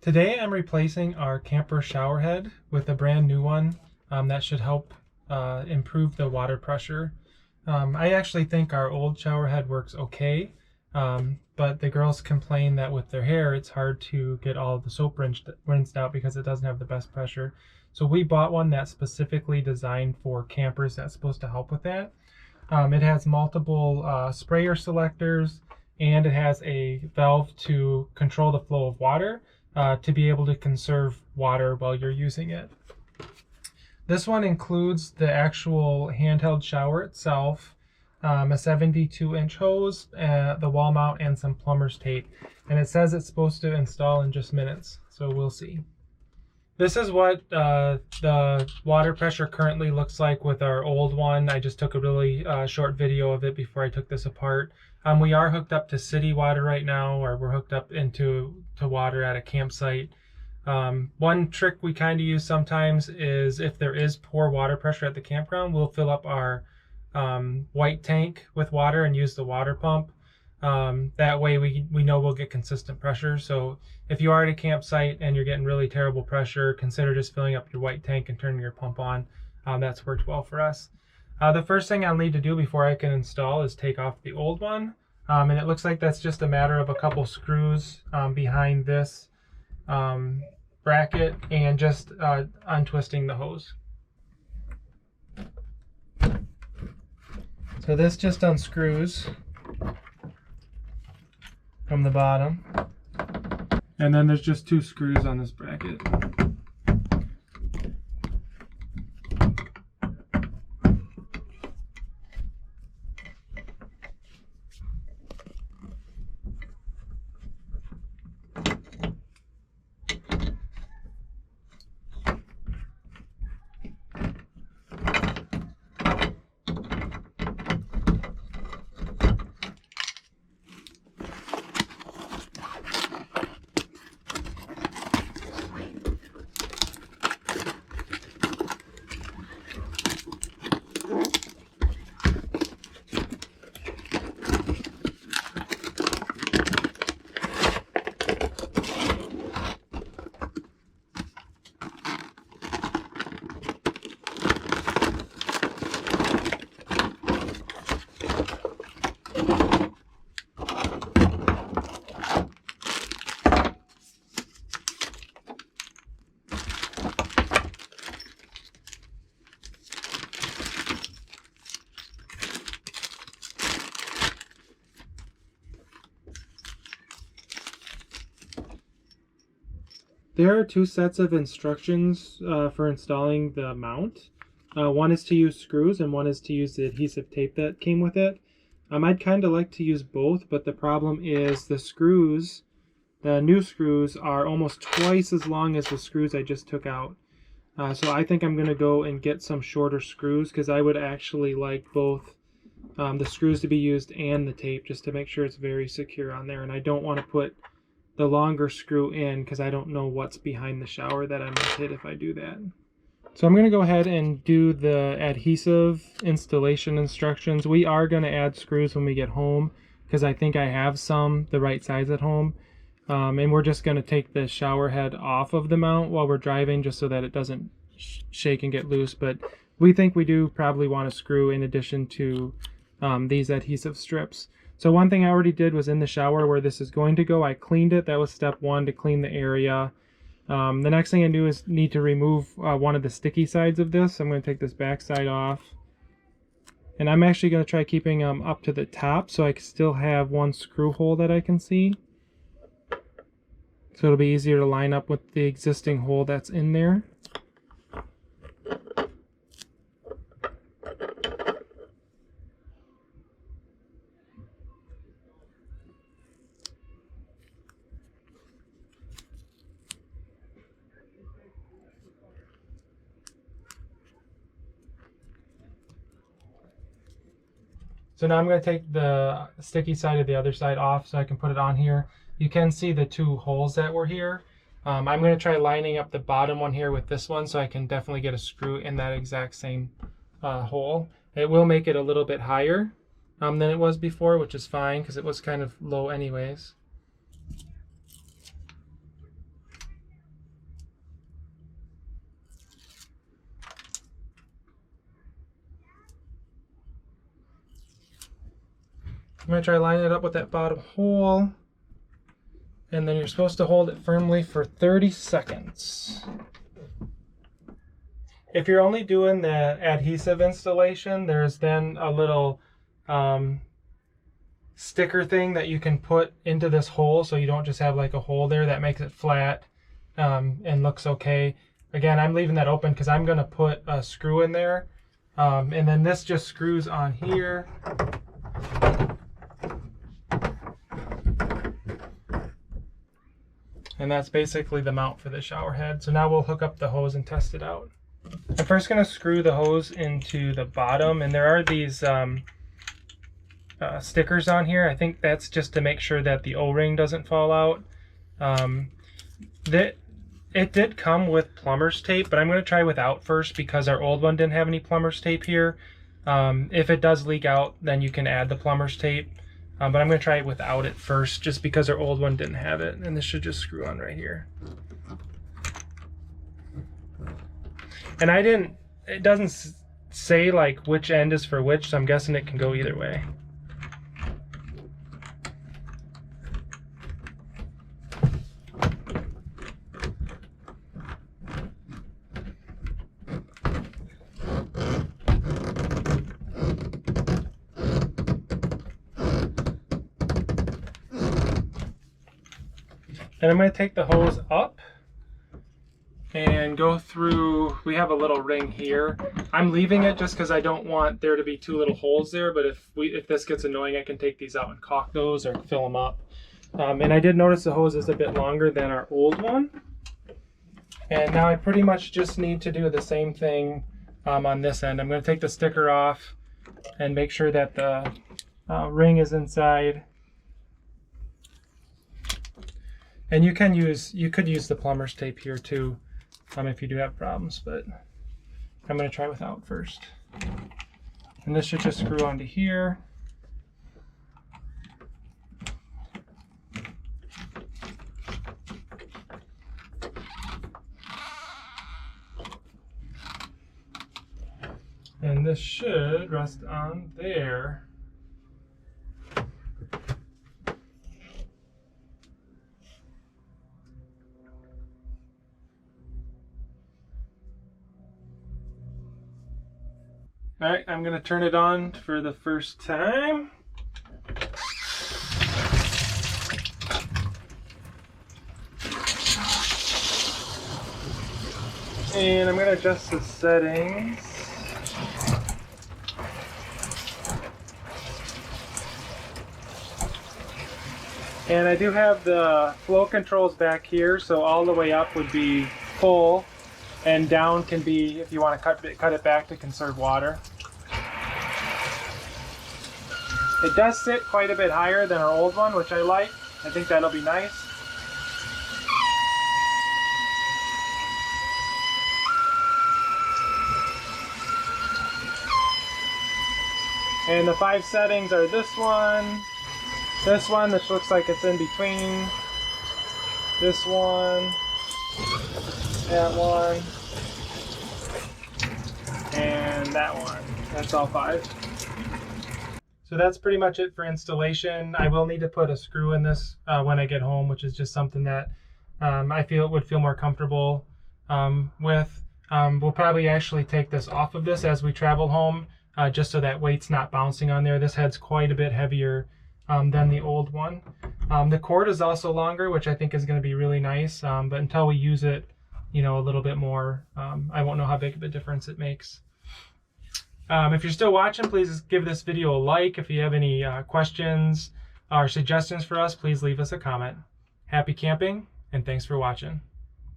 Today I'm replacing our camper shower head with a brand new one that should help improve the water pressure. I actually think our old shower head works okay, but the girls complain that with their hair it's hard to get all of the soap rinsed out because it doesn't have the best pressure. So we bought one that's specifically designed for campers that's supposed to help with that. It has multiple sprayer selectors, and it has a valve to control the flow of water to be able to conserve water while you're using it. This one includes the actual handheld shower itself, a 72-inch hose, the wall mount, and some plumber's tape. And it says it's supposed to install in just minutes, so we'll see. This is what the water pressure currently looks like with our old one. I just took a really short video of it before I took this apart. We are hooked up to city water right now, or we're hooked up to water at a campsite. One trick we kind of use sometimes is if there is poor water pressure at the campground, we'll fill up our white tank with water and use the water pump. That way we know we'll get consistent pressure. So if you are at a campsite and you're getting really terrible pressure, consider just filling up your white tank and turning your pump on. That's worked well for us. The first thing I'll need to do before I can install is take off the old one. And it looks like that's just a matter of a couple screws behind this bracket and just untwisting the hose. So this just unscrews from the bottom, and then there's just two screws on this bracket. There are two sets of instructions for installing the mount. One is to use screws and one is to use the adhesive tape that came with it. I'd kind of like to use both, but the problem is the screws, the new screws, are almost twice as long as the screws I just took out. So I think I'm going to go and get some shorter screws because I would actually like both the screws to be used and the tape just to make sure it's very secure on there. And I don't want to put the longer screw in because I don't know what's behind the shower that I might hit if I do that. So I'm going to go ahead and do the adhesive installation instructions. We are going to add screws when we get home because I think I have some the right size at home. And we're just going to take the shower head off of the mount while we're driving just so that it doesn't shake and get loose. But we think we do probably want a screw in addition to these adhesive strips. So one thing I already did was in the shower where this is going to go, I cleaned it. That was step one, to clean the area. The next thing I do is need to remove one of the sticky sides of this. I'm going to take this back side off. And I'm actually going to try keeping them up to the top so I can still have one screw hole that I can see. So it'll be easier to line up with the existing hole that's in there. So now I'm going to take the sticky side of the other side off so I can put it on here. You can see the two holes that were here. I'm going to try lining up the bottom one here with this one so I can definitely get a screw in that exact same hole. It will make it a little bit higher than it was before, which is fine because it was kind of low anyways. going to try lining it up with that bottom hole. And then you're supposed to hold it firmly for 30 seconds. If you're only doing the adhesive installation, there's then a little sticker thing that you can put into this hole, so you don't just have like a hole there. That makes it flat and looks okay. Again, I'm leaving that open because I'm going to put a screw in there. And then this just screws on here. And that's basically the mount for the shower head. So now we'll hook up the hose and test it out. I'm first going to screw the hose into the bottom, and there are these stickers on here. I think that's just to make sure that the O-ring doesn't fall out. It did come with plumber's tape, but I'm going to try without first because our old one didn't have any plumber's tape here. If it does leak out, then you can add the plumber's tape. But I'm going to try it without it first just because our old one didn't have it. And this should just screw on right here. And it doesn't say like which end is for which, so I'm guessing it can go either way. And I'm going to take the hose up and go through. We have a little ring here. I'm leaving it just because I don't want there to be two little holes there, but if this gets annoying, I can take these out and caulk those or fill them up. And I did notice the hose is a bit longer than our old one. And now I pretty much just need to do the same thing on this end. I'm going to take the sticker off and make sure that the ring is inside. And you could use the plumber's tape here too, if you do have problems, but I'm going to try without first. And this should just screw onto here. And this should rest on there. All right, I'm going to turn it on for the first time. And I'm going to adjust the settings. And I do have the flow controls back here, so all the way up would be full, and down can be if you want to cut it back to conserve water. It does sit quite a bit higher than our old one, which I like. I think that'll be nice. And the 5 settings are this one, which looks like it's in between, this one, that one, and that one. That's all 5. So that's pretty much it for installation. I will need to put a screw in this when I get home, which is just something that I would feel more comfortable with. We'll probably actually take this off of this as we travel home, just so that weight's not bouncing on there. This head's quite a bit heavier than the old one. The cord is also longer, which I think is going to be really nice, but until we use it, a little bit more, I won't know how big of a difference it makes. If you're still watching, please give this video a like. If you have any questions or suggestions for us, please leave us a comment. Happy camping, and thanks for watching.